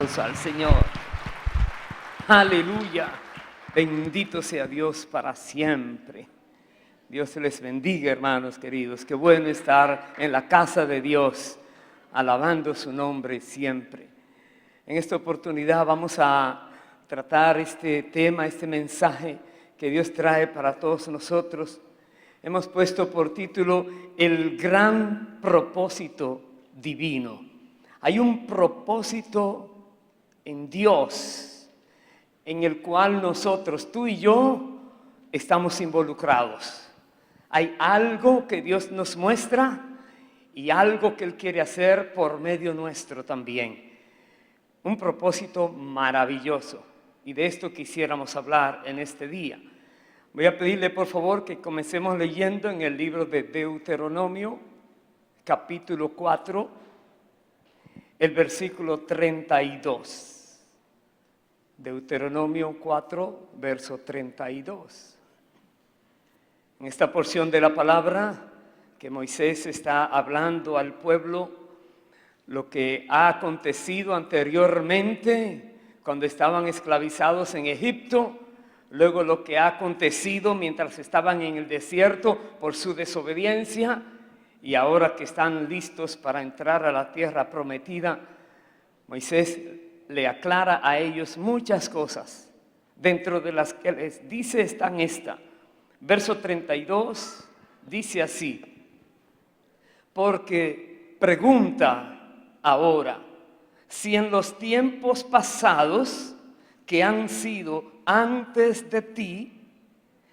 Al Señor. Aleluya. Bendito sea Dios para siempre. Dios les bendiga, hermanos queridos. Qué bueno estar en la casa de Dios, alabando su nombre siempre. En esta oportunidad vamos a tratar este tema, este mensaje que Dios trae para todos nosotros. Hemos puesto por título El gran propósito divino. Hay un propósito en Dios, en el cual nosotros, tú y yo, estamos involucrados. Hay algo que Dios nos muestra y algo que Él quiere hacer por medio nuestro también. Un propósito maravilloso, y de esto quisiéramos hablar en este día. Voy a pedirle por favor que comencemos leyendo en el libro de Deuteronomio, capítulo 4, el versículo 32. Deuteronomio 4, verso 32. En esta porción de la palabra que Moisés está hablando al pueblo, lo que ha acontecido anteriormente cuando estaban esclavizados en Egipto, luego lo que ha acontecido mientras estaban en el desierto por su desobediencia, y ahora que están listos para entrar a la tierra prometida, Moisés le aclara a ellos muchas cosas. Dentro de las que les dice están esta. Verso 32 dice así: porque pregunta ahora si en los tiempos pasados que han sido antes de ti,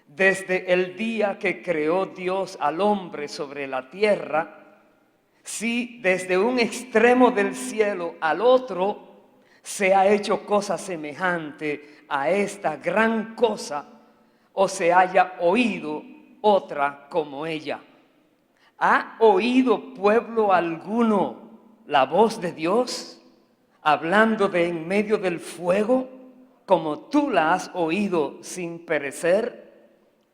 desde el día que creó Dios al hombre sobre la tierra, si desde un extremo del cielo al otro se ha hecho cosa semejante a esta gran cosa, o se haya oído otra como ella. ¿Ha oído pueblo alguno la voz de Dios, hablando de en medio del fuego, como tú la has oído sin perecer?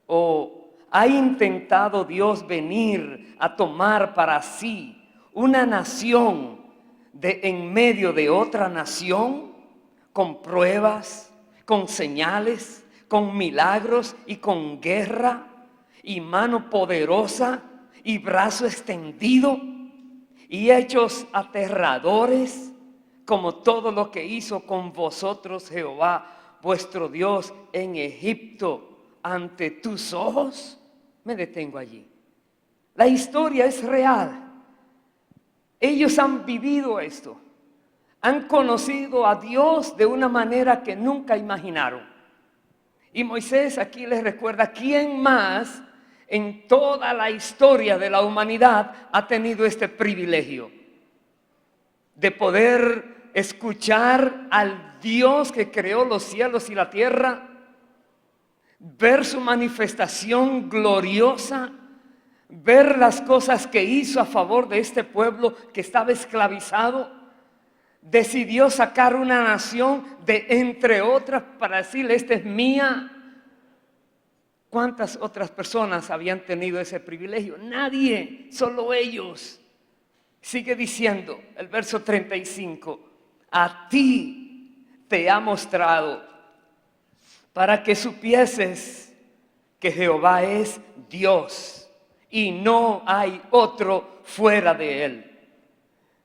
¿O ha intentado Dios venir a tomar para sí una nación de en medio de otra nación, con pruebas, con señales, con milagros y con guerra, y mano poderosa y brazo extendido, y hechos aterradores, como todo lo que hizo con vosotros Jehová vuestro Dios en Egipto ante tus ojos? Me detengo allí. La historia es real. Ellos han vivido esto, han conocido a Dios de una manera que nunca imaginaron. Y Moisés aquí les recuerda quién más en toda la historia de la humanidad ha tenido este privilegio de poder escuchar al Dios que creó los cielos y la tierra, ver su manifestación gloriosa, ver las cosas que hizo a favor de este pueblo que estaba esclavizado. Decidió sacar una nación de entre otras para decirle: esta es mía. ¿Cuántas otras personas habían tenido ese privilegio? Nadie, solo ellos. Sigue diciendo el verso 35: a ti te ha mostrado para que supieses que Jehová es Dios y no hay otro fuera de Él.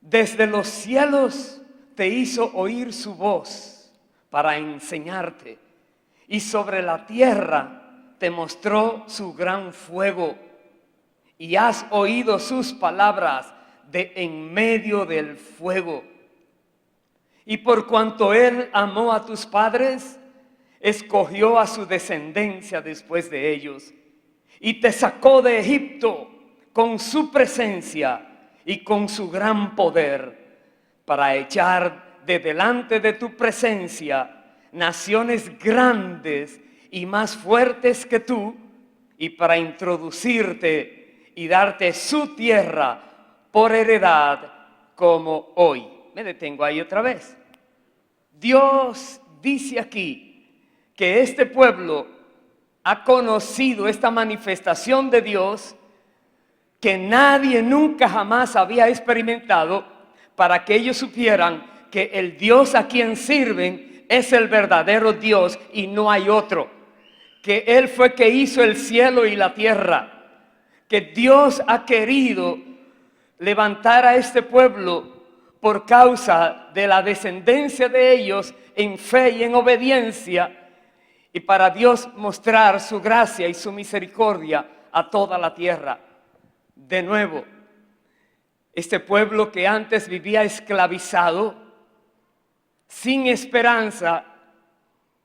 Desde los cielos te hizo oír su voz para enseñarte, y sobre la tierra te mostró su gran fuego, y has oído sus palabras de en medio del fuego. Y por cuanto Él amó a tus padres, escogió a su descendencia después de ellos, y te sacó de Egipto con su presencia y con su gran poder, para echar de delante de tu presencia naciones grandes y más fuertes que tú, y para introducirte y darte su tierra por heredad como hoy. Me detengo ahí otra vez. Dios dice aquí que este pueblo ha conocido esta manifestación de Dios que nadie nunca jamás había experimentado, para que ellos supieran que el Dios a quien sirven es el verdadero Dios y no hay otro. Que Él fue que hizo el cielo y la tierra. Que Dios ha querido levantar a este pueblo por causa de la descendencia de ellos en fe y en obediencia, y para Dios mostrar su gracia y su misericordia a toda la tierra. De nuevo, este pueblo que antes vivía esclavizado, sin esperanza,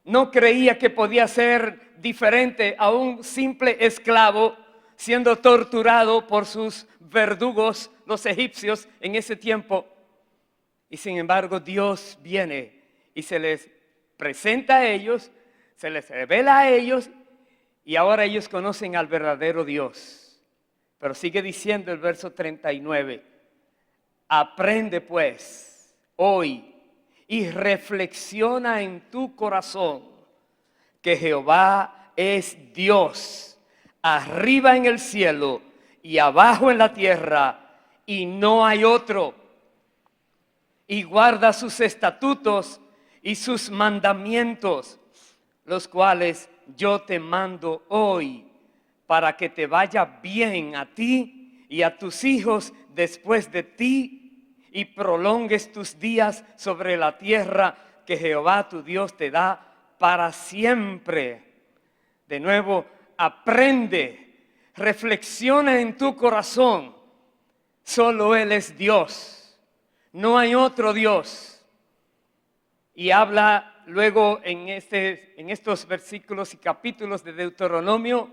no creía que podía ser diferente a un simple esclavo siendo torturado por sus verdugos, los egipcios, en ese tiempo. Y sin embargo, Dios viene y se les presenta a ellos, se les revela a ellos, y ahora ellos conocen al verdadero Dios. Pero sigue diciendo el verso 39, aprende pues hoy y reflexiona en tu corazón que Jehová es Dios, arriba en el cielo y abajo en la tierra, y no hay otro. Y guarda sus estatutos y sus mandamientos, los cuales yo te mando hoy, para que te vaya bien a ti y a tus hijos después de ti, y prolongues tus días sobre la tierra que Jehová tu Dios te da para siempre. De nuevo, aprende, reflexiona en tu corazón. Solo Él es Dios, no hay otro Dios. Y habla luego en estos versículos y capítulos de Deuteronomio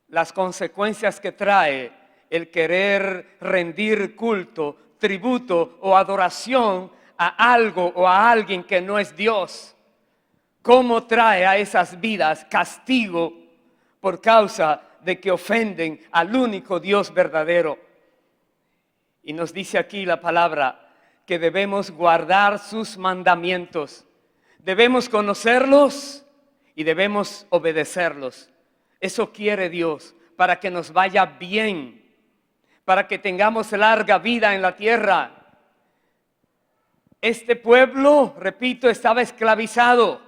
las consecuencias que trae el querer rendir culto, tributo o adoración a algo o a alguien que no es Dios. Cómo trae a esas vidas castigo por causa de que ofenden al único Dios verdadero. Y nos dice aquí la palabra que debemos guardar sus mandamientos. Debemos conocerlos y debemos obedecerlos. Eso quiere Dios, para que nos vaya bien, para que tengamos larga vida en la tierra. Este pueblo, repito, estaba esclavizado.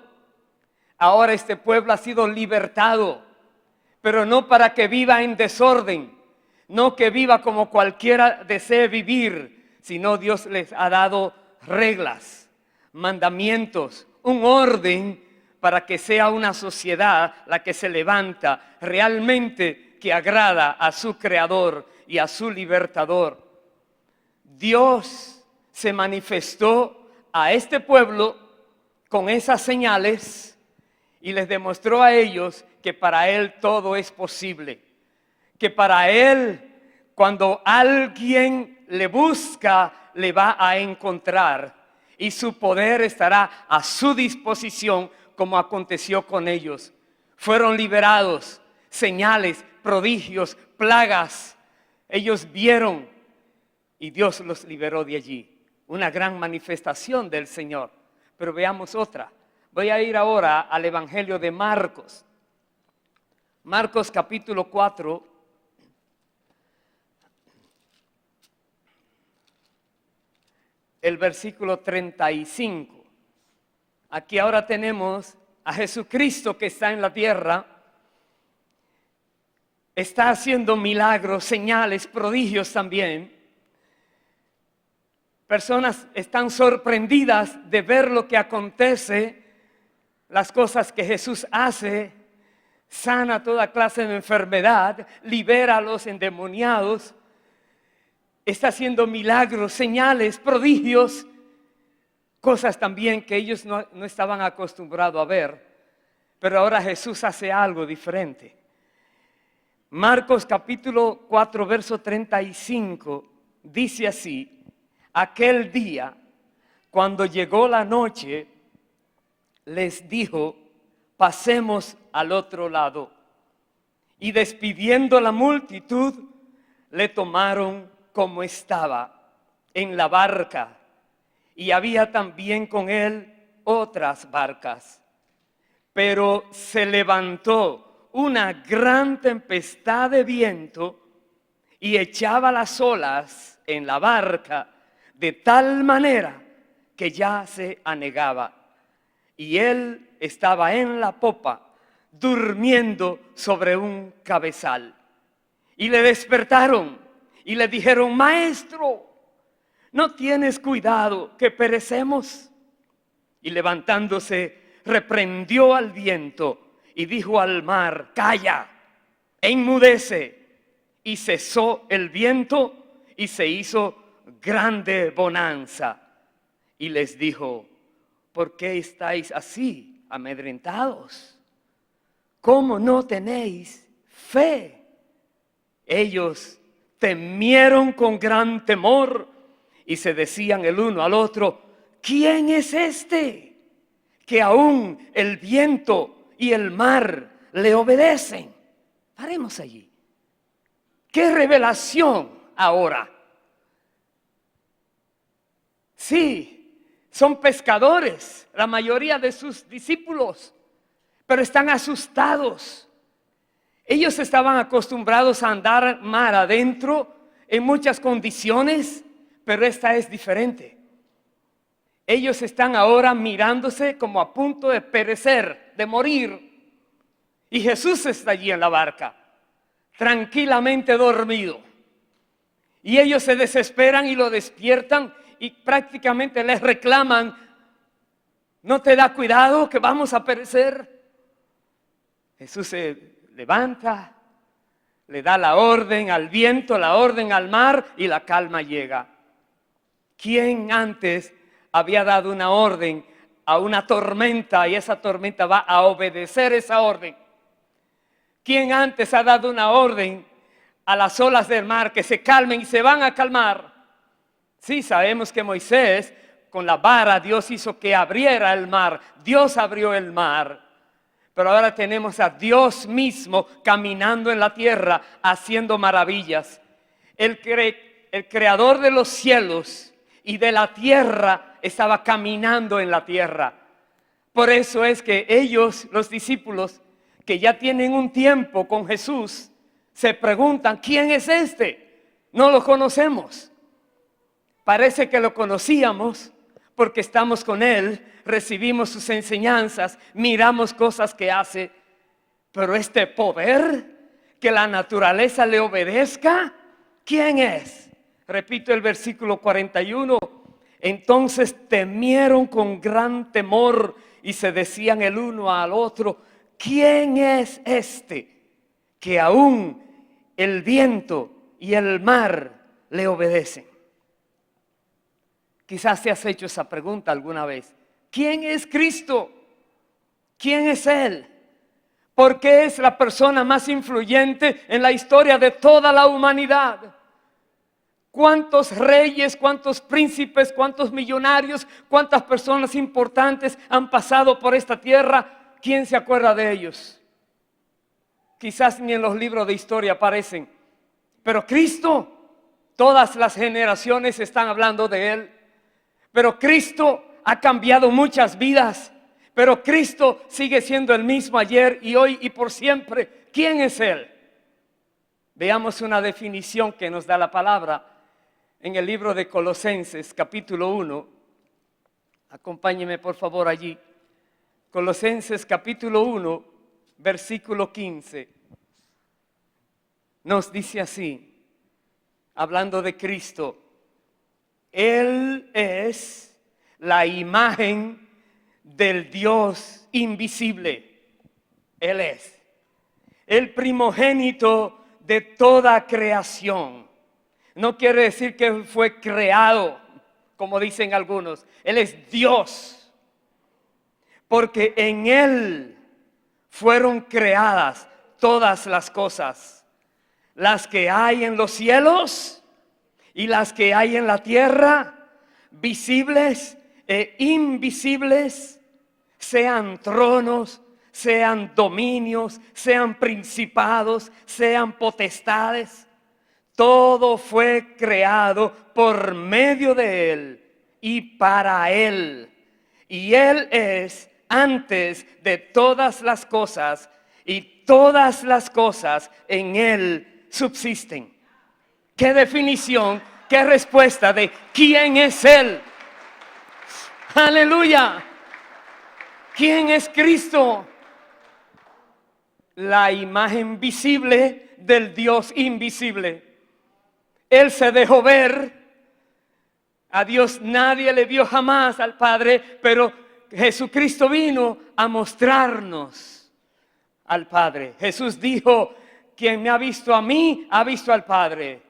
Ahora este pueblo ha sido libertado, pero no para que viva en desorden, no que viva como cualquiera desee vivir, sino Dios les ha dado reglas, mandamientos, un orden para que sea una sociedad la que se levanta realmente, que agrada a su Creador y a su Libertador. Dios se manifestó a este pueblo con esas señales y les demostró a ellos que para Él todo es posible. Que para Él, cuando alguien le busca, le va a encontrar. Y su poder estará a su disposición, como aconteció con ellos. Fueron liberados, señales, prodigios, plagas. Ellos vieron y Dios los liberó de allí. Una gran manifestación del Señor. Pero veamos otra. Voy a ir ahora al Evangelio de Marcos. Marcos capítulo 4. El versículo 35. Aquí ahora tenemos a Jesucristo que está en la tierra. Está haciendo milagros, señales, prodigios también. Personas están sorprendidas de ver lo que acontece, las cosas que Jesús hace. Sana toda clase de enfermedad, libera a los endemoniados. Está haciendo milagros, señales, prodigios, cosas también que ellos no estaban acostumbrados a ver. Pero ahora Jesús hace algo diferente. Marcos capítulo 4, verso 35, dice así: aquel día, cuando llegó la noche, les dijo: pasemos al otro lado. Y despidiendo la multitud, le tomaron como estaba, en la barca. Y había también con él otras barcas. Pero se levantó una gran tempestad de viento y echaba las olas en la barca de tal manera que ya se anegaba, y él estaba en la popa, durmiendo sobre un cabezal. Y le despertaron y le dijeron: Maestro, ¿no tienes cuidado que perecemos? Y levantándose, reprendió al viento y dijo al mar: Calla, enmudece. Y cesó el viento y se hizo grande bonanza. Y les dijo: ¿por qué estáis así amedrentados? ¿Cómo no tenéis fe? Ellos temieron con gran temor y se decían el uno al otro: ¿quién es este que aún el viento y el mar le obedecen? Paremos allí. ¡Qué revelación ahora! Sí, son pescadores, la mayoría de sus discípulos, pero están asustados. Ellos estaban acostumbrados a andar mar adentro en muchas condiciones, pero esta es diferente. Ellos están ahora mirándose como a punto de perecer, de morir. Y Jesús está allí en la barca, tranquilamente dormido. Y ellos se desesperan y lo despiertan y prácticamente les reclaman: ¿no te da cuidado que vamos a perecer? Jesús se levanta, le da la orden al viento, la orden al mar, y la calma llega. ¿Quién antes había dado una orden a una tormenta y esa tormenta va a obedecer esa orden? ¿Quién antes ha dado una orden a las olas del mar que se calmen y se van a calmar? Sí, sabemos que Moisés, con la vara, Dios hizo que abriera el mar. Dios abrió el mar. Pero ahora tenemos a Dios mismo caminando en la tierra, haciendo maravillas. El creador de los cielos y de la tierra estaba caminando en la tierra. Por eso es que ellos, los discípulos, que ya tienen un tiempo con Jesús, se preguntan: ¿quién es este? No lo conocemos. Parece que lo conocíamos porque estamos con Él, recibimos sus enseñanzas, miramos cosas que hace, pero este poder, que la naturaleza le obedezca, ¿quién es? Repito el versículo 41. Entonces temieron con gran temor y se decían el uno al otro: ¿quién es este que aún el viento y el mar le obedecen? Quizás te has hecho esa pregunta alguna vez. ¿Quién es Cristo? ¿Quién es Él? ¿Por qué es la persona más influyente en la historia de toda la humanidad? ¿Cuántos reyes, cuántos príncipes, cuántos millonarios, cuántas personas importantes han pasado por esta tierra? ¿Quién se acuerda de ellos? Quizás ni en los libros de historia aparecen. Pero Cristo, todas las generaciones están hablando de Él. Pero Cristo ha cambiado muchas vidas. Pero Cristo sigue siendo el mismo ayer y hoy y por siempre. ¿Quién es Él? Veamos una definición que nos da la palabra en el libro de Colosenses, capítulo 1. Acompáñeme por favor allí. Colosenses, capítulo 1, versículo 15. Nos dice así, hablando de Cristo: Él es la imagen del Dios invisible. Él es el primogénito de toda creación. No quiere decir que fue creado, como dicen algunos. Él es Dios, porque en Él fueron creadas todas las cosas, las que hay en los cielos y las que hay en la tierra, visibles e invisibles, sean tronos, sean dominios, sean principados, sean potestades. Todo fue creado por medio de Él y para Él. Y Él es antes de todas las cosas, y todas las cosas en Él subsisten. ¿Qué definición, qué respuesta de quién es Él? Aleluya. ¿Quién es Cristo? La imagen visible del Dios invisible. Él se dejó ver. A Dios nadie le vio jamás al Padre, pero Jesucristo vino a mostrarnos al Padre. Jesús dijo, quien me ha visto a mí, ha visto al Padre.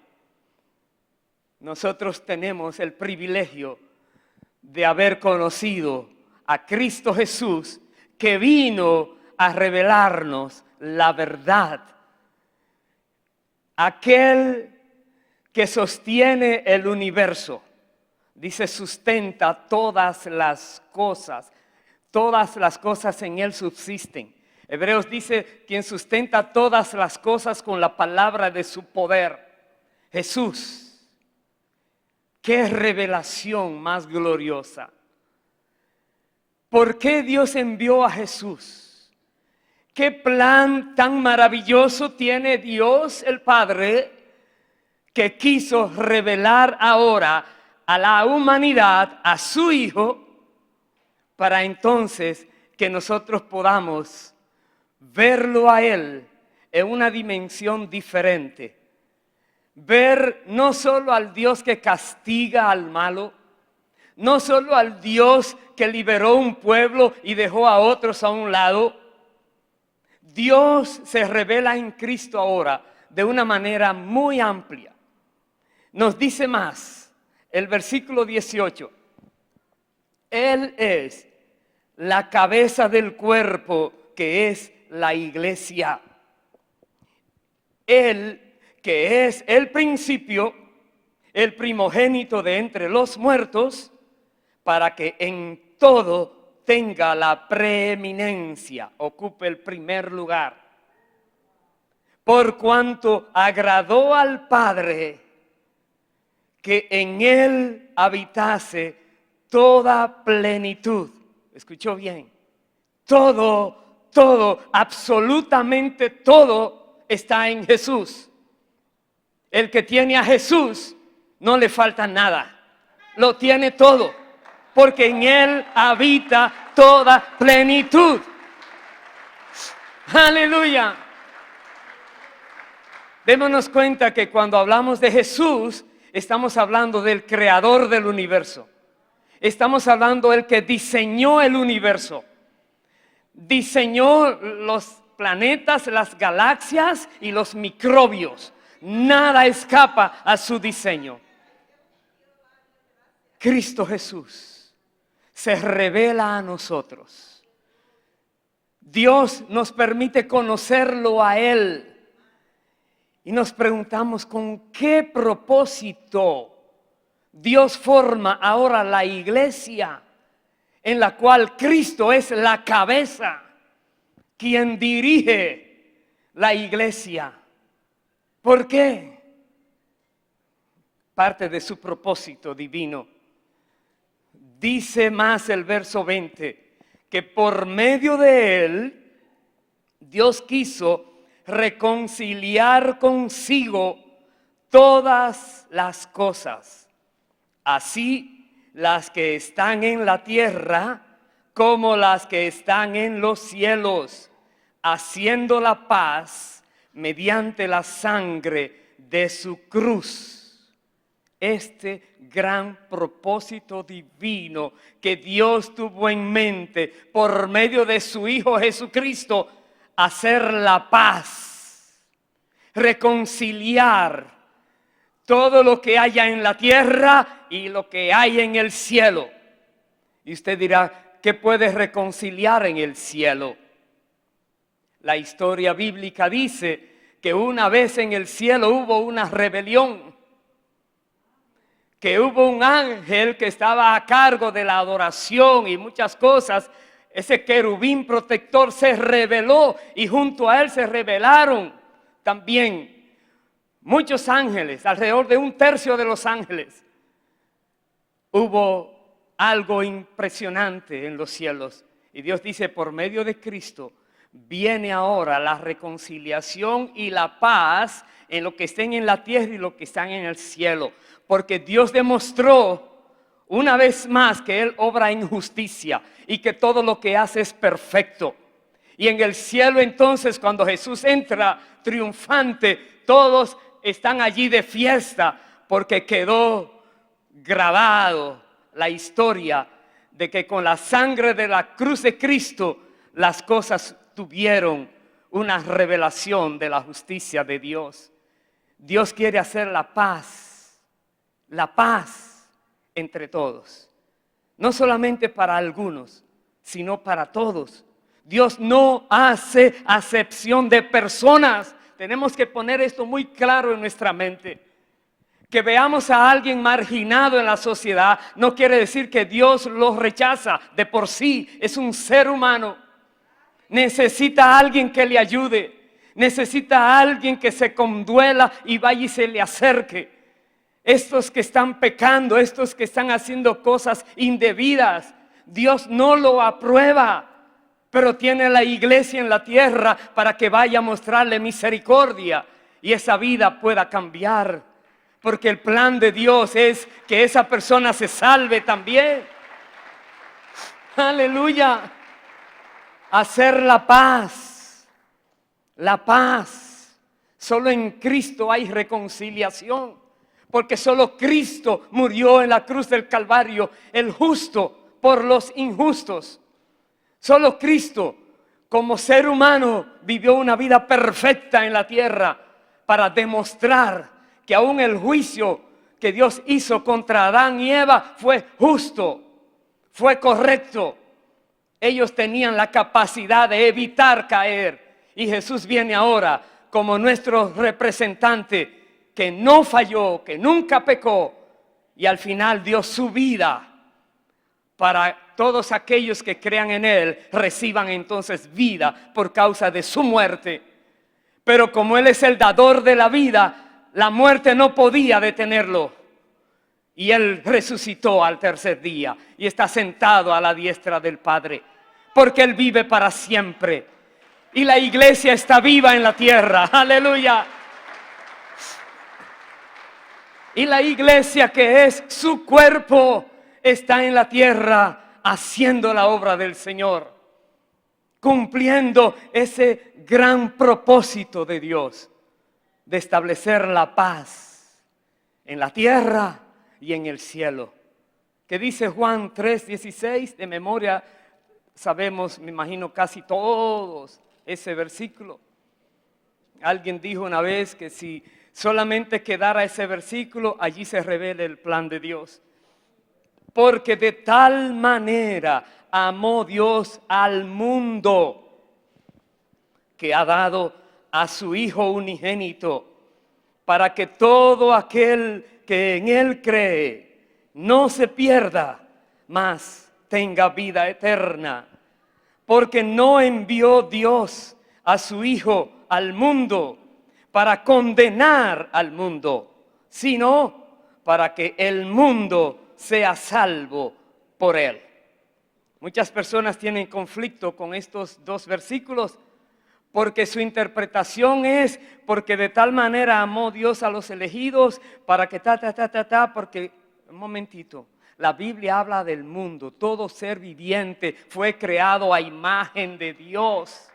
Nosotros tenemos el privilegio de haber conocido a Cristo Jesús, que vino a revelarnos la verdad. Aquel que sostiene el universo. Dice, sustenta todas las cosas en Él subsisten. Hebreos dice, quien sustenta todas las cosas con la palabra de su poder. Jesús. Qué revelación más gloriosa. ¿Por qué Dios envió a Jesús? ¿Qué plan tan maravilloso tiene Dios el Padre que quiso revelar ahora a la humanidad, a su Hijo, para entonces que nosotros podamos verlo a Él en una dimensión diferente? Ver no solo al Dios que castiga al malo, no solo al Dios que liberó un pueblo y dejó a otros a un lado. Dios se revela en Cristo ahora de una manera muy amplia. Nos dice más. El versículo 18, Él es la cabeza del cuerpo que es la iglesia. Él que es el principio, el primogénito de entre los muertos, para que en todo tenga la preeminencia, ocupe el primer lugar. Por cuanto agradó al Padre que en Él habitase toda plenitud. ¿Escuchó bien? Todo, absolutamente todo está en Jesús. El que tiene a Jesús no le falta nada. Lo tiene todo, porque en Él habita toda plenitud. Aleluya. Démonos cuenta que cuando hablamos de Jesús, estamos hablando del creador del universo. Estamos hablando del que diseñó el universo. Diseñó los planetas, las galaxias y los microbios. Nada escapa a su diseño. Cristo Jesús se revela a nosotros. Dios nos permite conocerlo a Él. Y nos preguntamos, ¿con qué propósito Dios forma ahora la iglesia en la cual Cristo es la cabeza, quien dirige la iglesia? ¿Por qué? Parte de su propósito divino. Dice más el verso 20, que por medio de Él, Dios quiso reconciliar consigo todas las cosas, así las que están en la tierra como las que están en los cielos, haciendo la paz mediante la sangre de su cruz. Este gran propósito divino que Dios tuvo en mente por medio de su Hijo Jesucristo, hacer la paz, reconciliar todo lo que haya en la tierra y lo que hay en el cielo. Y usted dirá, ¿qué puede reconciliar en el cielo? La historia bíblica dice que una vez en el cielo hubo una rebelión, que hubo un ángel que estaba a cargo de la adoración y muchas cosas. Ese querubín protector se rebeló y junto a él se rebelaron también muchos ángeles, alrededor de 1/3 de los ángeles. Hubo algo impresionante en los cielos y Dios dice, por medio de Cristo viene ahora la reconciliación y la paz en lo que estén en la tierra y lo que están en el cielo, porque Dios demostró Una vez más que Él obra en justicia y que todo lo que hace es perfecto. Y en el cielo entonces, cuando Jesús entra triunfante, todos están allí de fiesta porque quedó grabado la historia de que con la sangre de la cruz de Cristo las cosas tuvieron una revelación de la justicia de Dios. Dios quiere hacer la paz entre todos, no solamente para algunos, sino para todos. Dios no hace acepción de personas. Tenemos que poner esto muy claro en nuestra mente. Que veamos a alguien marginado en la sociedad no quiere decir que Dios lo rechaza. De por sí es un ser humano. Necesita a alguien que le ayude. Necesita a alguien que se conduela y vaya y se le acerque. Estos que están pecando, estos que están haciendo cosas indebidas, Dios no lo aprueba. Pero tiene la iglesia en la tierra para que vaya a mostrarle misericordia y esa vida pueda cambiar. Porque el plan de Dios es que esa persona se salve también. Aleluya. Hacer la paz. La paz. Solo en Cristo hay reconciliación. Porque solo Cristo murió en la cruz del Calvario, el justo por los injustos. Solo Cristo, como ser humano, vivió una vida perfecta en la tierra para demostrar que aún el juicio que Dios hizo contra Adán y Eva fue justo, fue correcto. Ellos tenían la capacidad de evitar caer. Y Jesús viene ahora como nuestro representante que no falló, que nunca pecó y al final dio su vida para todos aquellos que crean en Él reciban entonces vida por causa de su muerte. Pero como Él es el dador de la vida, la muerte no podía detenerlo. Y Él resucitó al tercer día y está sentado a la diestra del Padre. Porque Él vive para siempre. Y la iglesia está viva en la tierra. Aleluya. Y la iglesia que es su cuerpo está en la tierra haciendo la obra del Señor, cumpliendo ese gran propósito de Dios de establecer la paz en la tierra y en el cielo. ¿Qué dice Juan 3:16? De memoria sabemos, me imagino casi todos ese versículo. Alguien dijo una vez que si solamente quedara ese versículo, allí se revela el plan de Dios. Porque de tal manera amó Dios al mundo que ha dado a su Hijo unigénito para que todo aquel que en Él cree no se pierda, mas tenga vida eterna. Porque no envió Dios a su Hijo al mundo para condenar al mundo, sino para que el mundo sea salvo por Él. Muchas personas tienen conflicto con estos dos versículos porque su interpretación es porque de tal manera amó Dios a los elegidos para que porque, un momentito, la Biblia habla del mundo. Todo ser viviente fue creado a imagen de Dios.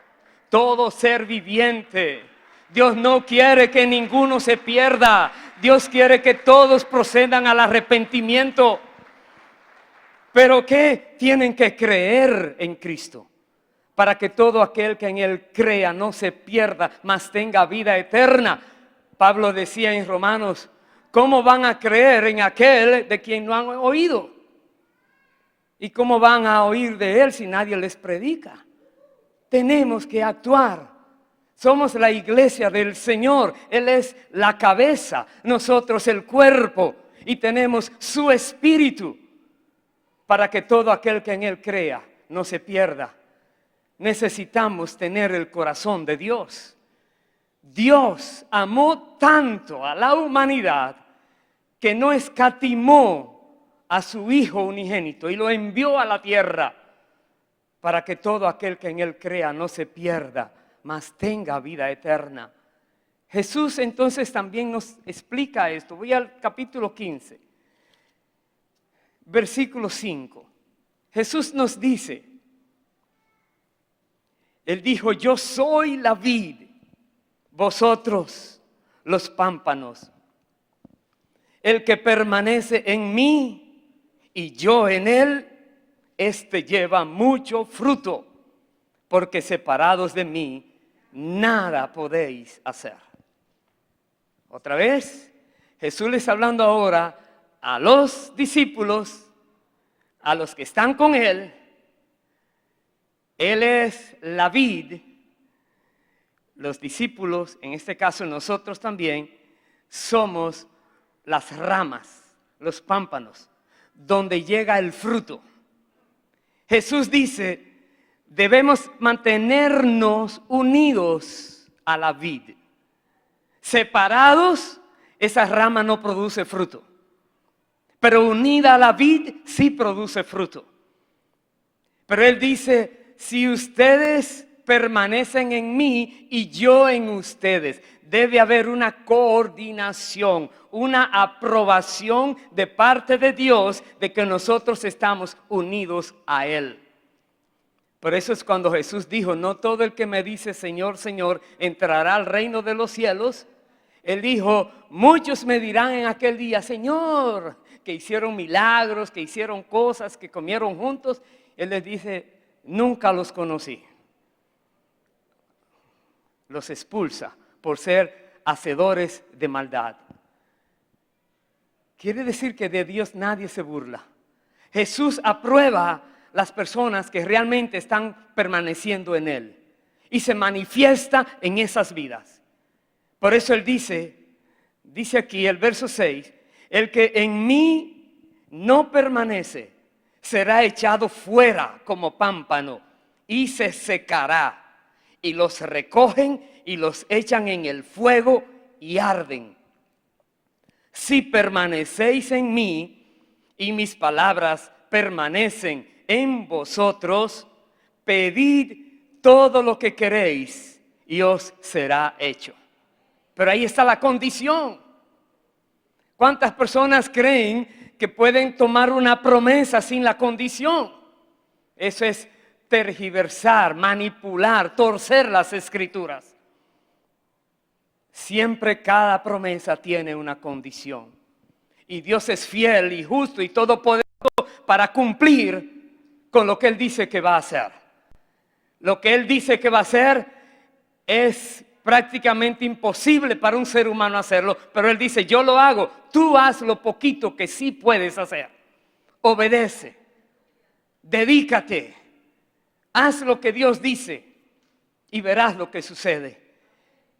Todo ser viviente. Dios no quiere que ninguno se pierda. Dios quiere que todos procedan al arrepentimiento. Pero ¿qué? Tienen que creer en Cristo. Para que todo aquel que en Él crea no se pierda, mas tenga vida eterna. Pablo decía en Romanos, ¿cómo van a creer en aquel de quien no han oído? ¿Y cómo van a oír de Él si nadie les predica? Tenemos que actuar. Somos la iglesia del Señor. Él es la cabeza, nosotros el cuerpo. Y tenemos su espíritu para que todo aquel que en Él crea no se pierda. Necesitamos tener el corazón de Dios. Dios amó tanto a la humanidad que no escatimó a su Hijo unigénito y lo envió a la tierra para que todo aquel que en Él crea no se pierda, mas tenga vida eterna. Jesús entonces también nos explica esto. Voy al capítulo 15. versículo 5, Jesús nos dice, Él dijo, yo soy la vid, vosotros los pámpanos. El que permanece en mí y yo en él, éste lleva mucho fruto, porque separados de mí, nada podéis hacer. Otra vez, Jesús le está hablando ahora a los discípulos, a los que están con él. Él es la vid, los discípulos, en este caso nosotros también, somos las ramas, los pámpanos, donde llega el fruto. Jesús dice, debemos mantenernos unidos a la vid. Separados, esa rama no produce fruto. Pero unida a la vid, sí produce fruto. Pero Él dice, si ustedes permanecen en mí y yo en ustedes, debe haber una coordinación, una aprobación de parte de Dios de que nosotros estamos unidos a Él. Por eso es cuando Jesús dijo, no todo el que me dice Señor, Señor, entrará al reino de los cielos. Él dijo, muchos me dirán en aquel día, Señor, que hicieron milagros, que hicieron cosas, que comieron juntos. Él les dice, nunca los conocí. Los expulsa por ser hacedores de maldad. Quiere decir que de Dios nadie se burla. Jesús aprueba las personas que realmente están permaneciendo en Él y se manifiesta en esas vidas. Por eso Él dice aquí el verso 6, el que en mí no permanece será echado fuera como pámpano y se secará. Y los recogen y los echan en el fuego y arden. Si permanecéis en mí y mis palabras permanecen en vosotros, pedid todo lo que queréis y os será hecho. Pero ahí está la condición. ¿Cuántas personas creen que pueden tomar una promesa sin la condición? Eso es tergiversar, manipular, torcer las escrituras. Siempre cada promesa tiene una condición. Y Dios es fiel y justo y todopoderoso para cumplir con lo que Él dice que va a hacer. Lo que Él dice que va a hacer es prácticamente imposible para un ser humano hacerlo, pero Él dice, yo lo hago, tú haz lo poquito que sí puedes hacer. Obedece, dedícate. Haz lo que Dios dice y verás lo que sucede.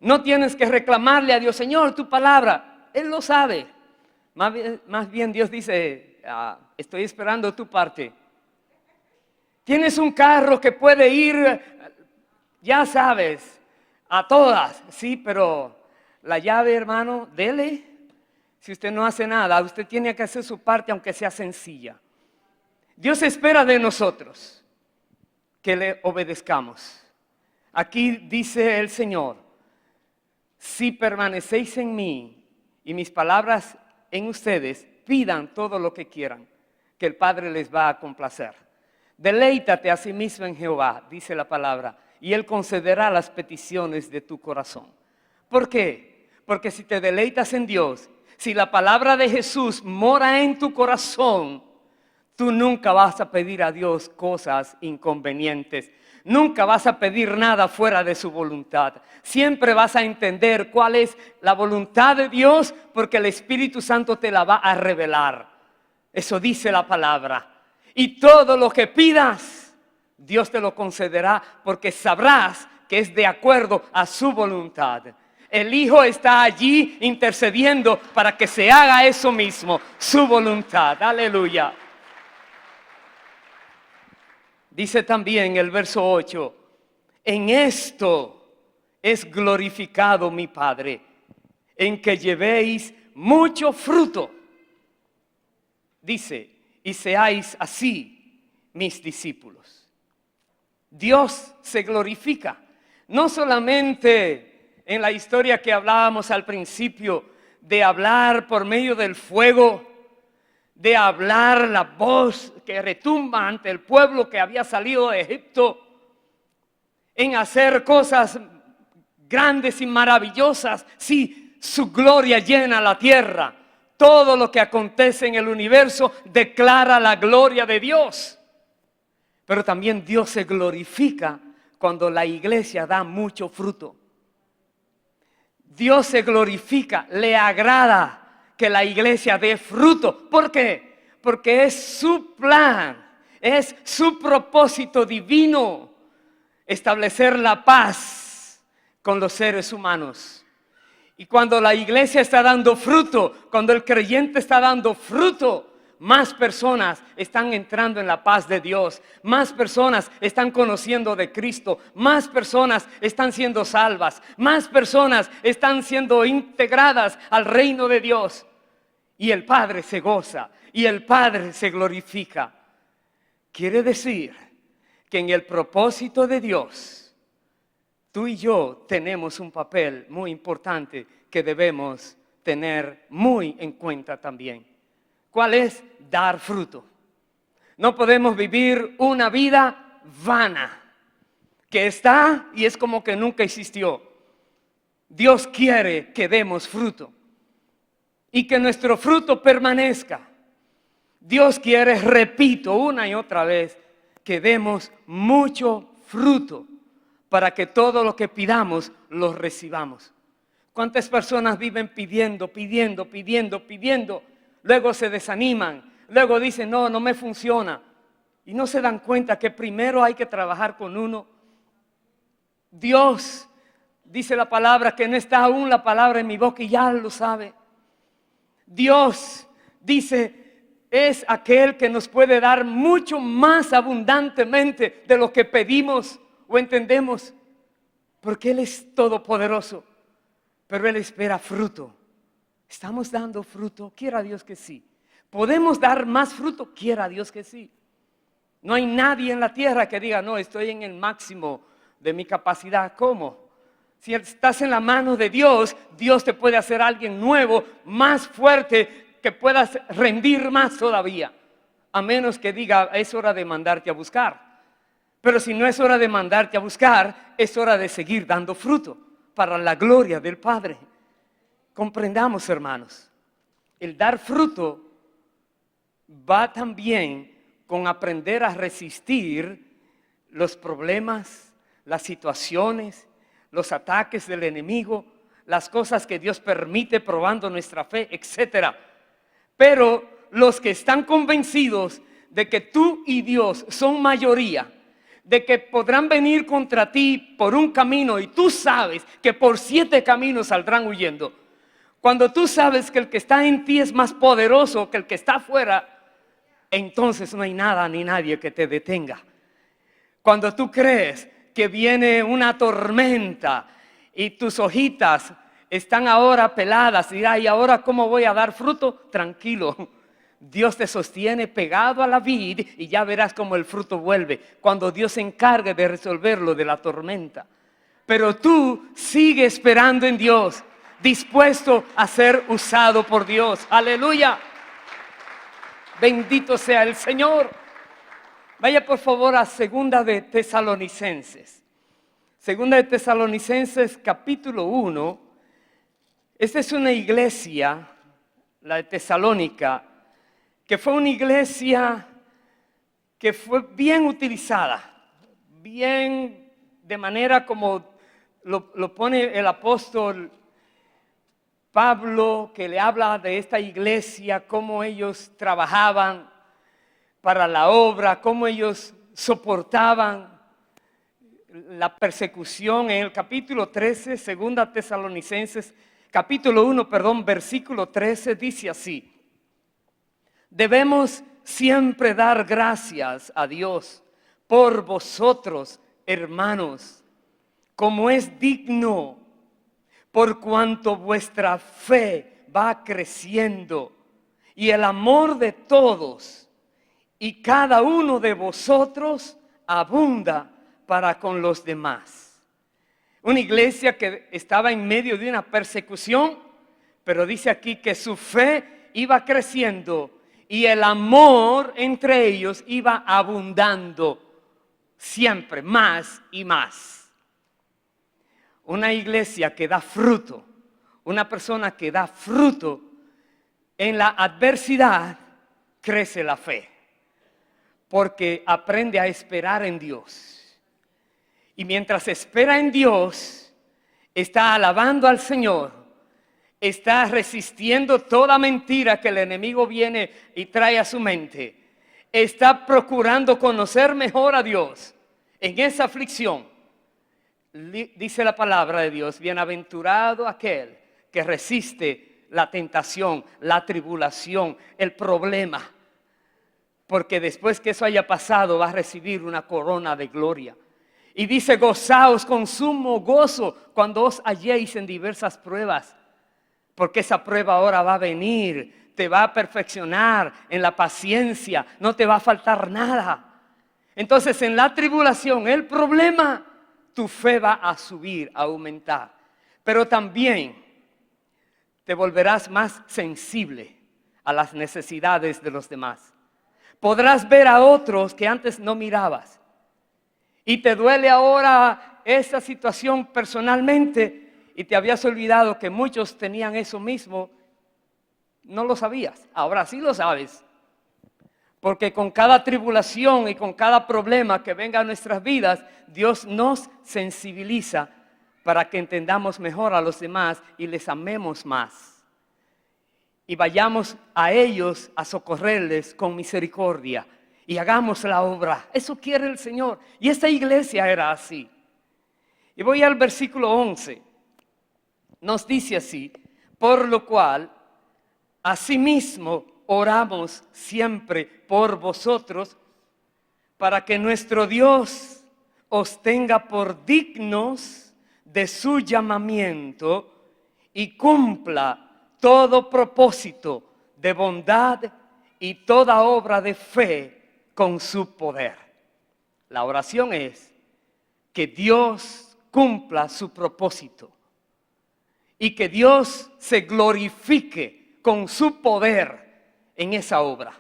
No tienes que reclamarle a Dios, Señor, tu palabra. Él lo sabe. Más bien Dios dice, estoy esperando tu parte. Tienes un carro que puede ir, ya sabes, a todas. Sí, pero la llave, hermano, dele. Si usted no hace nada, usted tiene que hacer su parte aunque sea sencilla. Dios espera de nosotros que le obedezcamos. Aquí dice el Señor, si permanecéis en mí y mis palabras en ustedes, pidan todo lo que quieran, que el Padre les va a complacer. Deleítate a sí mismo en Jehová, dice la palabra, y Él concederá las peticiones de tu corazón. ¿Por qué? Porque si te deleitas en Dios, si la palabra de Jesús mora en tu corazón, tú nunca vas a pedir a Dios cosas inconvenientes. Nunca vas a pedir nada fuera de su voluntad. Siempre vas a entender cuál es la voluntad de Dios porque el Espíritu Santo te la va a revelar. Eso dice la palabra. Y todo lo que pidas, Dios te lo concederá porque sabrás que es de acuerdo a su voluntad. El Hijo está allí intercediendo para que se haga eso mismo, su voluntad. Aleluya. Dice también el verso 8, en esto es glorificado mi Padre, en que llevéis mucho fruto. Dice, y seáis así mis discípulos. Dios se glorifica, no solamente en la historia que hablábamos al principio, de hablar por medio del fuego, de hablar la voz que retumba ante el pueblo que había salido de Egipto, en hacer cosas grandes y maravillosas. Sí, su gloria llena la tierra. Todo lo que acontece en el universo declara la gloria de Dios. Pero también Dios se glorifica cuando la iglesia da mucho fruto. Dios se glorifica, le agrada que la iglesia dé fruto. ¿Por qué? Porque es su plan, es su propósito divino establecer la paz con los seres humanos. Y cuando la iglesia está dando fruto, cuando el creyente está dando fruto, más personas están entrando en la paz de Dios, más personas están conociendo de Cristo, más personas están siendo salvas, más personas están siendo integradas al reino de Dios. Y el Padre se goza y el Padre se glorifica. Quiere decir que en el propósito de Dios, tú y yo tenemos un papel muy importante que debemos tener muy en cuenta también. ¿Cuál es? Dar fruto. No podemos vivir una vida vana, que está y es como que nunca existió. Dios quiere que demos fruto y que nuestro fruto permanezca. Dios quiere, repito una y otra vez, que demos mucho fruto para que todo lo que pidamos lo recibamos. ¿Cuántas personas viven pidiendo? Luego se desaniman, luego dicen, no me funciona. Y no se dan cuenta que primero hay que trabajar con uno. Dios, dice la palabra, que no está aún la palabra en mi boca y ya lo sabe. Dios dice, es aquel que nos puede dar mucho más abundantemente de lo que pedimos o entendemos. Porque Él es todopoderoso, pero Él espera fruto. ¿Estamos dando fruto? Quiera Dios que sí. ¿Podemos dar más fruto? Quiera Dios que sí. No hay nadie en la tierra que diga, no, estoy en el máximo de mi capacidad. ¿Cómo? Si estás en la mano de Dios, Dios te puede hacer alguien nuevo, más fuerte, que puedas rendir más todavía. A menos que diga, es hora de mandarte a buscar. Pero si no es hora de mandarte a buscar, es hora de seguir dando fruto para la gloria del Padre. Comprendamos, hermanos, el dar fruto va también con aprender a resistir los problemas, las situaciones, los ataques del enemigo, las cosas que Dios permite probando nuestra fe, etc. Pero los que están convencidos de que tú y Dios son mayoría, de que podrán venir contra ti por un camino y tú sabes que por 7 caminos saldrán huyendo. Cuando tú sabes que el que está en ti es más poderoso que el que está afuera, entonces no hay nada ni nadie que te detenga. Cuando tú crees que viene una tormenta y tus hojitas están ahora peladas y dirás, ¿y ahora cómo voy a dar fruto? Tranquilo, Dios te sostiene pegado a la vid y ya verás cómo el fruto vuelve cuando Dios se encargue de resolverlo de la tormenta. Pero tú sigue esperando en Dios, dispuesto a ser usado por Dios. Aleluya. Bendito sea el Señor. Vaya por favor a Segunda de Tesalonicenses. Segunda de Tesalonicenses capítulo 1. Esta es una iglesia, la de Tesalónica, que fue una iglesia que fue bien utilizada, bien de manera como lo pone el apóstol Pablo, que le habla de esta iglesia, cómo ellos trabajaban para la obra, cómo ellos soportaban la persecución. En el capítulo 13, Segunda Tesalonicenses, capítulo 1, versículo 13, dice así: debemos siempre dar gracias a Dios por vosotros, hermanos, como es digno, por cuanto vuestra fe va creciendo y el amor de todos y cada uno de vosotros abunda para con los demás. Una iglesia que estaba en medio de una persecución, pero dice aquí que su fe iba creciendo y el amor entre ellos iba abundando siempre más y más. Una iglesia que da fruto, una persona que da fruto, en la adversidad crece la fe, porque aprende a esperar en Dios. Y mientras espera en Dios, está alabando al Señor, está resistiendo toda mentira que el enemigo viene y trae a su mente, está procurando conocer mejor a Dios en esa aflicción. Dice la palabra de Dios: bienaventurado aquel que resiste la tentación, la tribulación, el problema, porque después que eso haya pasado va a recibir una corona de gloria. Y dice: gozaos con sumo gozo cuando os halléis en diversas pruebas, porque esa prueba ahora va a venir, te va a perfeccionar en la paciencia, no te va a faltar nada. Entonces, en la tribulación, el problema, tu fe va a subir, a aumentar. Pero también te volverás más sensible a las necesidades de los demás. Podrás ver a otros que antes no mirabas. Y te duele ahora esa situación personalmente y te habías olvidado que muchos tenían eso mismo. No lo sabías, ahora sí lo sabes. Porque con cada tribulación y con cada problema que venga a nuestras vidas, Dios nos sensibiliza para que entendamos mejor a los demás y les amemos más. Y vayamos a ellos a socorrerles con misericordia y hagamos la obra. Eso quiere el Señor. Y esta iglesia era así. Y voy al versículo 11. Nos dice así: por lo cual, asimismo, oramos siempre por vosotros, para que nuestro Dios os tenga por dignos de su llamamiento y cumpla todo propósito de bondad y toda obra de fe con su poder. La oración es que Dios cumpla su propósito y que Dios se glorifique con su poder en esa obra.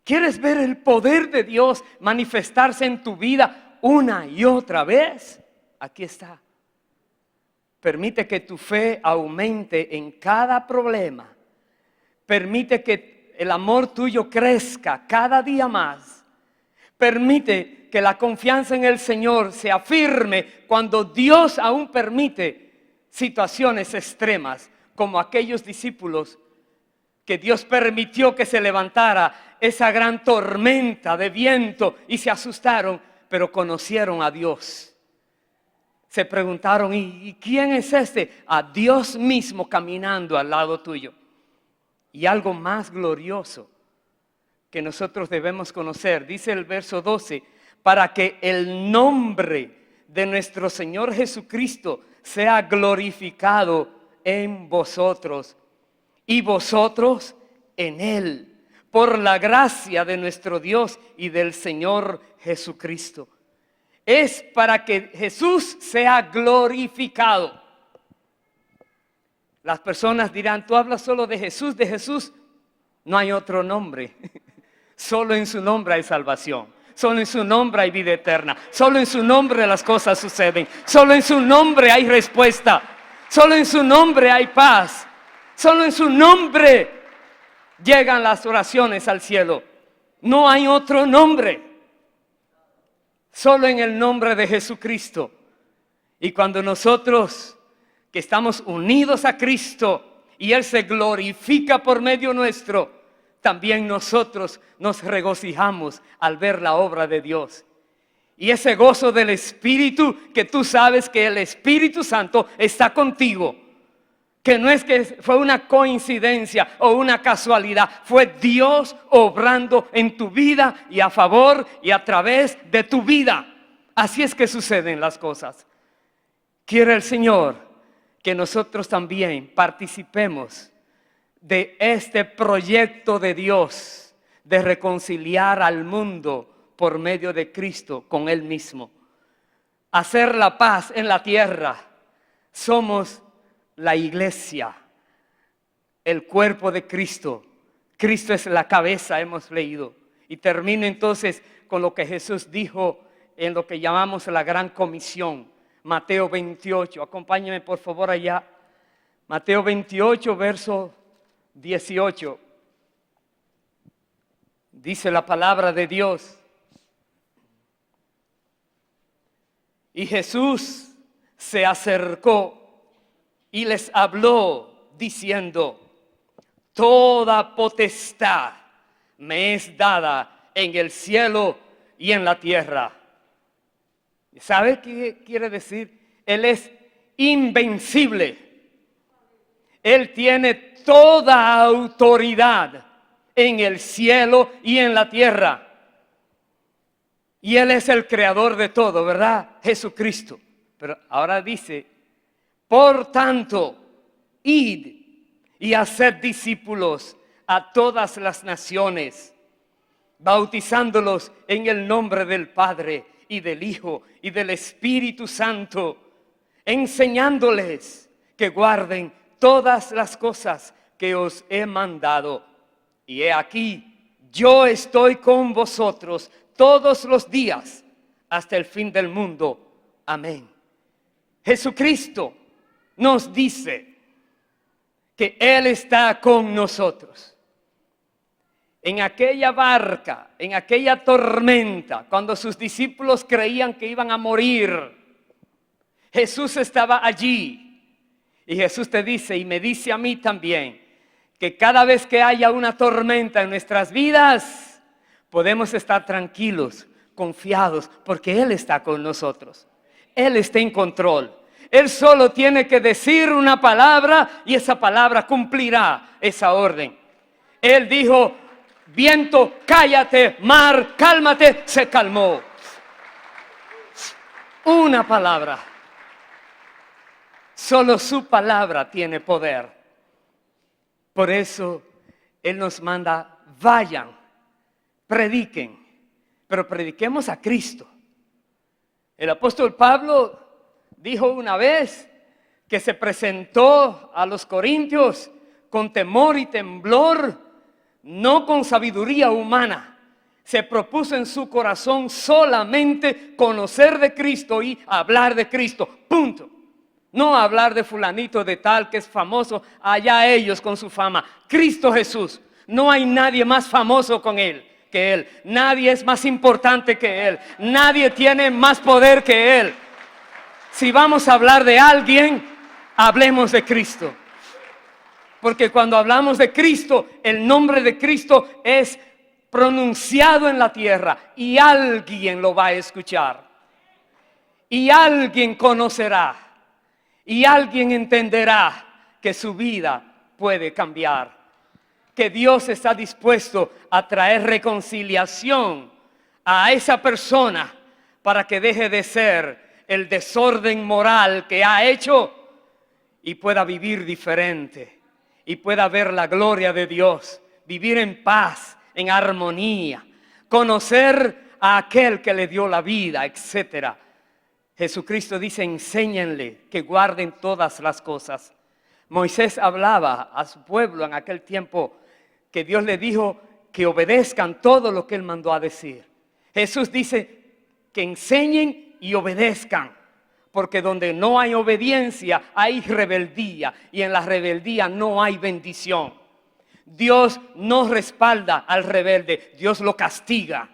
¿Quieres ver el poder de Dios manifestarse en tu vida una y otra vez? Aquí está. Permite que tu fe aumente en cada problema. Permite que el amor tuyo crezca cada día más. Permite que la confianza en el Señor se afirme cuando Dios aún permite situaciones extremas, como aquellos discípulos que Dios permitió que se levantara esa gran tormenta de viento y se asustaron, pero conocieron a Dios. Se preguntaron: ¿y quién es este? A Dios mismo caminando al lado tuyo. Y algo más glorioso que nosotros debemos conocer, dice el verso 12, para que el nombre de nuestro Señor Jesucristo sea glorificado en vosotros y vosotros en Él, por la gracia de nuestro Dios y del Señor Jesucristo. Es para que Jesús sea glorificado. Las personas dirán: tú hablas solo de Jesús, no hay otro nombre. Solo en su nombre hay salvación. Solo en su nombre hay vida eterna. Solo en su nombre las cosas suceden. Solo en su nombre hay respuesta. Solo en su nombre hay paz. Solo en su nombre llegan las oraciones al cielo. No hay otro nombre. Solo en el nombre de Jesucristo. Y cuando nosotros que estamos unidos a Cristo y Él se glorifica por medio nuestro, también nosotros nos regocijamos al ver la obra de Dios. Y ese gozo del Espíritu, que tú sabes que el Espíritu Santo está contigo, que no es que fue una coincidencia o una casualidad, fue Dios obrando en tu vida y a favor y a través de tu vida. Así es que suceden las cosas. Quiere el Señor que nosotros también participemos de este proyecto de Dios de reconciliar al mundo por medio de Cristo con Él mismo. Hacer la paz en la tierra. Somos la iglesia, el cuerpo de Cristo, Cristo es la cabeza, hemos leído. Y termino entonces con lo que Jesús dijo en lo que llamamos la gran comisión. Mateo 28, acompáñenme por favor allá. Mateo 28, verso 18. Dice la palabra de Dios. Y Jesús se acercó y les habló diciendo: toda potestad me es dada en el cielo y en la tierra. ¿Sabe qué quiere decir? Él es invencible. Él tiene toda autoridad en el cielo y en la tierra. Y Él es el creador de todo, ¿verdad? Jesucristo. Pero ahora dice: por tanto, id y haced discípulos a todas las naciones, bautizándolos en el nombre del Padre y del Hijo y del Espíritu Santo, enseñándoles que guarden todas las cosas que os he mandado. Y he aquí, yo estoy con vosotros todos los días hasta el fin del mundo. Amén. Jesucristo nos dice que Él está con nosotros. En aquella barca, en aquella tormenta, cuando sus discípulos creían que iban a morir, Jesús estaba allí. Y Jesús te dice, y me dice a mí también, que cada vez que haya una tormenta en nuestras vidas, podemos estar tranquilos, confiados, porque Él está con nosotros. Él está en control. Él solo tiene que decir una palabra y esa palabra cumplirá esa orden. Él dijo: viento, cállate; mar, cálmate. Se calmó. Una palabra. Solo su palabra tiene poder. Por eso Él nos manda: vayan, prediquen, pero prediquemos a Cristo. El apóstol Pablo dijo una vez que se presentó a los corintios con temor y temblor, no con sabiduría humana. Se propuso en su corazón solamente conocer de Cristo y hablar de Cristo, punto. No hablar de fulanito de tal que es famoso, allá ellos con su fama. Cristo Jesús, no hay nadie más famoso que Él. Nadie es más importante que Él. Nadie tiene más poder que Él. Si vamos a hablar de alguien, hablemos de Cristo. Porque cuando hablamos de Cristo, el nombre de Cristo es pronunciado en la tierra y alguien lo va a escuchar. Y alguien conocerá. Y alguien entenderá que su vida puede cambiar. Que Dios está dispuesto a traer reconciliación a esa persona para que deje de ser el desorden moral que ha hecho y pueda vivir diferente. Y pueda ver la gloria de Dios. Vivir en paz, en armonía. Conocer a aquel que le dio la vida, etcétera. Jesucristo dice: enséñenle que guarden todas las cosas. Moisés hablaba a su pueblo en aquel tiempo que Dios le dijo que obedezcan todo lo que Él mandó a decir. Jesús dice que enseñen y obedezcan, porque donde no hay obediencia hay rebeldía, y en la rebeldía no hay bendición. Dios no respalda al rebelde, Dios lo castiga.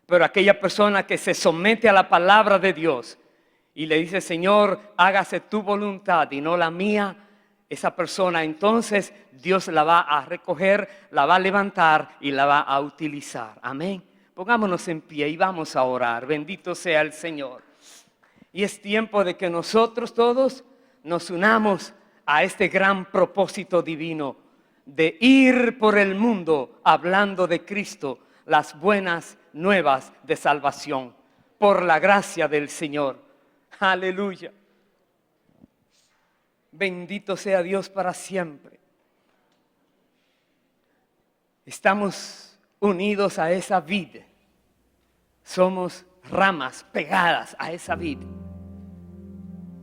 Pero aquella persona que se somete a la palabra de Dios y le dice: Señor, hágase tu voluntad y no la mía, esa persona entonces Dios la va a recoger, la va a levantar y la va a utilizar. Amén. Pongámonos en pie y vamos a orar. Bendito sea el Señor. Y es tiempo de que nosotros todos nos unamos a este gran propósito divino de ir por el mundo hablando de Cristo, las buenas nuevas de salvación, por la gracia del Señor. Aleluya. Bendito sea Dios para siempre. Estamos unidos a esa vid. Somos ramas pegadas a esa vid.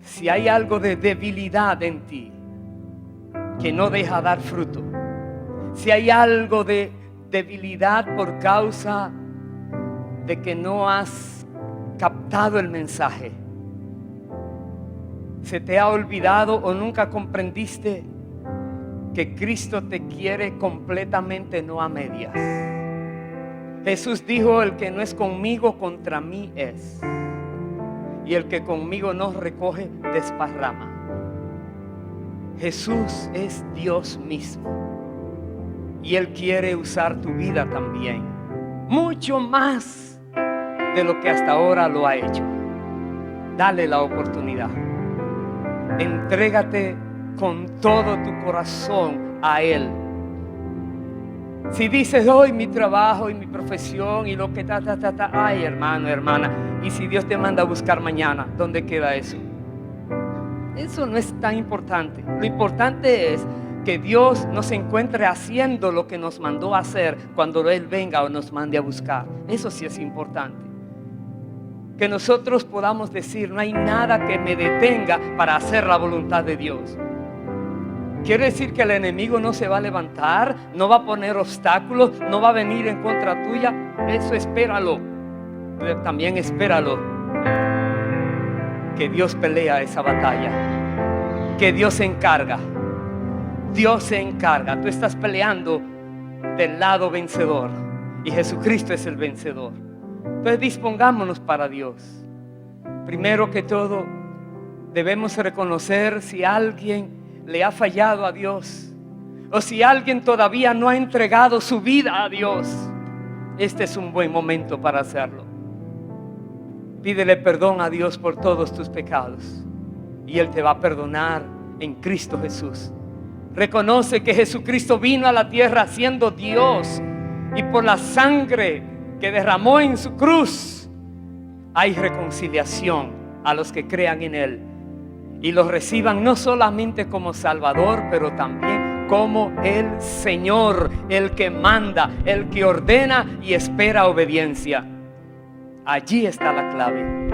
Si hay algo de debilidad en ti que no deja dar fruto, Si hay algo de debilidad por causa de que no has captado el mensaje, se te ha olvidado o nunca comprendiste que Cristo te quiere completamente, no a medias. Jesús dijo: el que no es conmigo, contra mí es, y el que conmigo no recoge, desparrama. Jesús es Dios mismo, y Él quiere usar tu vida también, mucho más de lo que hasta ahora lo ha hecho. Dale la oportunidad. Entrégate con todo tu corazón a Él. Si dices: hoy mi trabajo y mi profesión y lo que ay, hermano, hermana, y si Dios te manda a buscar mañana, ¿dónde queda eso? Eso no es tan importante. Lo importante es que Dios nos encuentre haciendo lo que nos mandó a hacer cuando Él venga o nos mande a buscar. Eso sí es importante. Que nosotros podamos decir: no hay nada que me detenga para hacer la voluntad de Dios. Quiere decir que el enemigo no se va a levantar, no va a poner obstáculos, no va a venir en contra tuya. Eso espéralo. Pero también espéralo que Dios pelea esa batalla, que Dios se encarga. Dios se encarga. Tú estás peleando del lado vencedor y Jesucristo es el vencedor. Entonces dispongámonos para Dios. Primero que todo, debemos reconocer si alguien le ha fallado a Dios, o si alguien todavía no ha entregado su vida a Dios. Este es un buen momento para hacerlo. Pídele perdón a Dios por todos tus pecados y Él te va a perdonar en Cristo Jesús. Reconoce que Jesucristo vino a la tierra siendo Dios, y por la sangre que derramó en su cruz hay reconciliación a los que crean en Él y los reciban no solamente como Salvador, pero también como el Señor, el que manda, el que ordena y espera obediencia. Allí está la clave.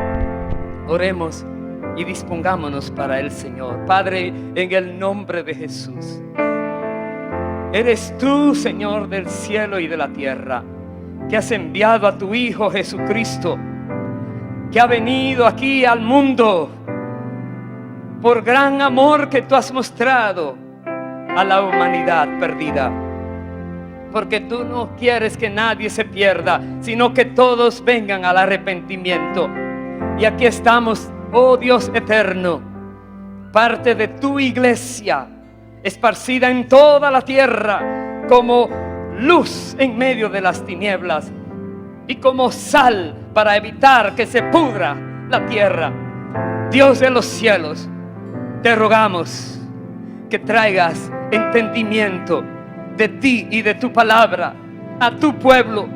Oremos y dispongámonos para el Señor. Padre, en el nombre de Jesús, eres tú, Señor del cielo y de la tierra, que has enviado a tu Hijo Jesucristo, que ha venido aquí al mundo por gran amor que tú has mostrado a la humanidad perdida. Porque tú no quieres que nadie se pierda, sino que todos vengan al arrepentimiento. Y aquí estamos, oh Dios eterno, parte de tu iglesia, esparcida en toda la tierra, como luz en medio de las tinieblas y como sal para evitar que se pudra la tierra. Dios de los cielos, te rogamos que traigas entendimiento de ti y de tu palabra a tu pueblo,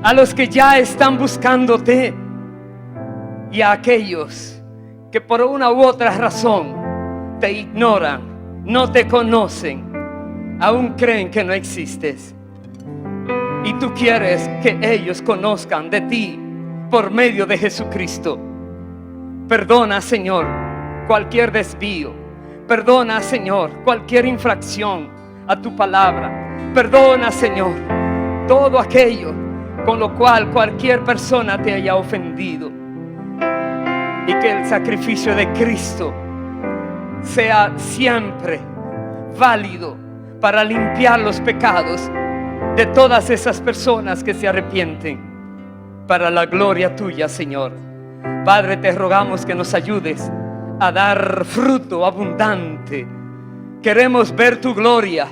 a los que ya están buscándote y a aquellos que por una u otra razón te ignoran, no te conocen, aún creen que no existes. Y tú quieres que ellos conozcan de ti por medio de Jesucristo. Perdona, Señor, cualquier desvío. Perdona, Señor, cualquier infracción a tu palabra. Perdona, Señor, todo aquello con lo cual cualquier persona te haya ofendido. Y que el sacrificio de Cristo sea siempre válido para limpiar los pecados de todas esas personas que se arrepienten, para la gloria tuya, Señor. Padre, te rogamos que nos ayudes a dar fruto abundante. Queremos ver tu gloria,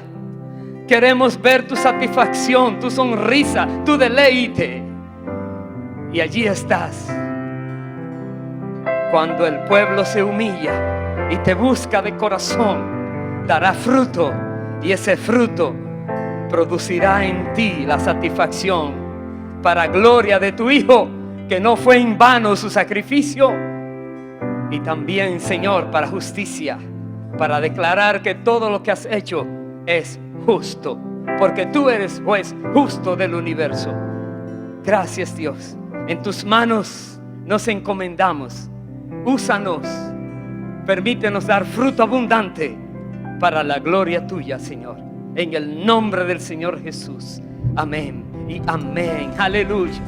queremos ver tu satisfacción, tu sonrisa, tu deleite. Y allí estás cuando el pueblo se humilla y te busca de corazón. Dará fruto, y ese fruto producirá en ti la satisfacción para gloria de tu Hijo, que no fue en vano su sacrificio. Y también, Señor, para justicia, para declarar que todo lo que has hecho es justo, porque tú eres juez justo del universo. Gracias, Dios. En tus manos nos encomendamos. Úsanos, permítenos dar fruto abundante para la gloria tuya, Señor. en el nombre del Señor Jesús. Amén y amén. Aleluya.